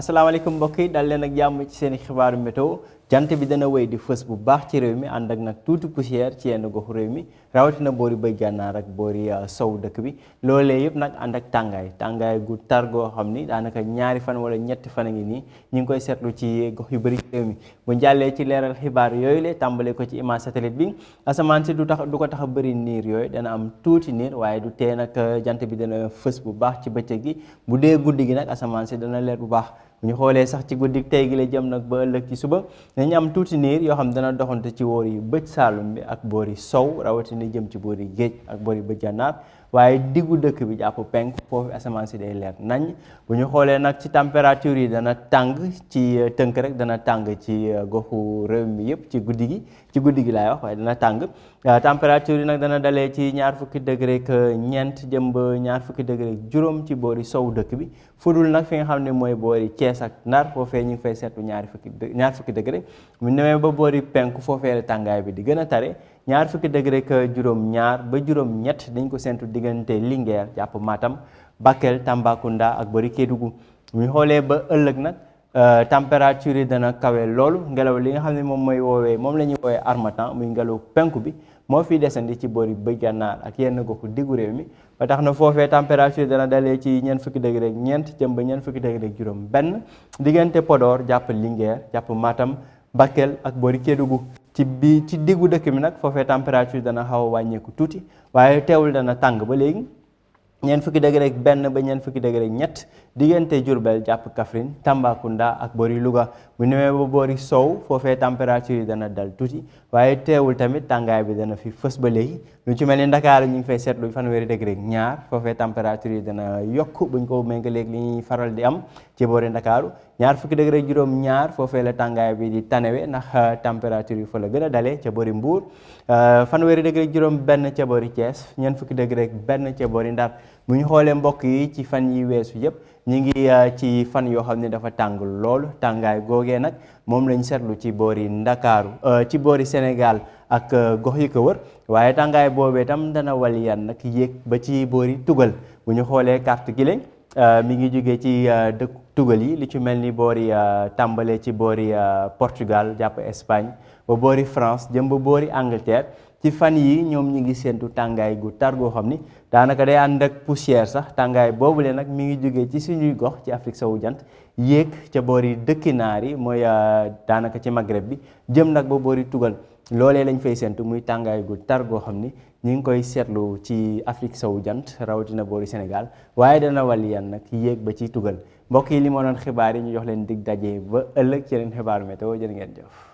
asalaamaaleykum mbokk yi dal leen ak jàmm ci seen i xibaaru météo jant bi dana wéy di fës bu baax ci réew mi ànd ak nag tuuti poussière ci yenn goxu réew mi rawatina boori bëj gànnaar ak boori sow dëkk bi loolee yëpp nag ànd ak tàngaay gu tar goo xam ni daanaka ñaari fan wala ñetti fan a ngi nii ñu ngi koy seetlu ci gox yu bëri ci réew mi bu jàllee ci leeral xibaar yooyu la tàmbale ko ci image satellite bi asamaan si du ko tax a bëri niir yooyu dana am tuuti niir waaye du tee nag jant bi dana fës bu baax ci bëccëg gi bu dee guddi gi nag asamaan si dana leer bu baax bu ñu xoolee sax ci guddi tey gi la jëm nag ba ëllëg ci suba dañu am tuuti niir yoo xam dana doxante ci wóor yi bëj saalum bi ak boor yi sow rawatina jëm ci boor yi géej ak boor yi bëj gànnaar waaye diggu dëkk bi jàpp penk foofu asamaan si day leer nañ bu ñu xoolee nag ci température yi dana tàng ci tënk rek dana tàng ci goxu réew mi yëpp ci guddi gi laay wax waaye dana tàng température yi nag dana dalee ci ñaar fukki degré ak ñeent jëm ba ñaar fukki degré ak juróom ci boori sow dëkk bi fudul nag fi nga xam ne mooy boori Thiès ak Ndar foofee ñu ngi fay seetlu ñaar fukki degré mu nemee ba boori penku foofee la tàngaay bi di gën a tare ñaar fukki degré ak juróom ñaar ba juróom ñett dañ ko séntu diggante Linguère jàpp Matam Bakel Tambacounda ak boori Kédougou bu ñu xoolee ba ëllëg nag température yi dana kawe loolu ngelaw li nga xam ne moom la ñuy woowee harmattan muy ngelaw penku bi moo fi desandi ci boori bëj gànnaar ak yenn goxu diggu réew mi ba tax na foofee température dana dalee ci ñeent fukki degré ak ñeent jëm ba ñeent fukki degré ak juróom benn diggante Podor jàpp Linguère jàpp Matam Bakel ak boori Kédougou ci diggu dëkk bi nag foofee température dana xaw a wàññeeku tuuti waaye teewul dana tàng ba léegi ñeent fukki degré ak benn ba ñeent fukki degré ak ñett diggante Diourbel jàpp Kaffrine Tambacounda ak boori Louga bu ñëwee ba boori sow foofee température yi dana dal tuuti waaye teewul tamit tàngaay bi dana fi fës ba léegi lu ci mel ni Ndakaaru ñu ngi fay seetlu fanweeri degré ak ñaar foofee température yi dana yokk buñ ko méngaleeg li ñuy faral di am ci boori Ndakaaru ñaar fukki degré ak juróom ñaar foofee la tàngaay bi di tanewe ndax température yi fa la gën a dalee ca boori Mbuur fanweeri degré ak juróom benn ca boori Thiès ñeent fukki degré ak benn ca boori Ndar bu ñu xoolee mbokk yi ci fan yi weesu yëpp ñu ngi ci fan yoo xam ne dafa tàng lool tàngaay googee nag moom lañ seetlu ci boori Ndakaaru ci boori Sénégal ak gox yi ko wër waaye tàngaay boobee tam dana waliyan nag yéeg ba ci boori Tugal bu ñu xoolee carte gi lañ mi ngi jógee ci dëkk tugal yi li ci mel ni boori tàmbale ci boori Portugal jàpp Espagne ba boori France jëm ba boori Angleterre ci fan yi ñoom ñi ngi séentu tàngaay gu tar goo xam ni daanaka day ànd ak poussière sax tàngaay boobule nag mi ngi jógee ci suñuy gox ci Afrique sowu jant yéeg ca boori dëkki naar yi mooy daanaka ci Maghreb bi jëm nag ba boori tugal loolee lañ fay séentu muy tàngaay gu tar goo xam ni ñu ngi koy seetlu ci Afrique sowu jant rawatina boori Sénégal waaye dana wàlliyan nag yéeg ba ci tugal mbokk yi li moo doon xibaar yi ñu jox leen dig daje ba ëllëg ci leen xibaaru météo jërë ngeen jëf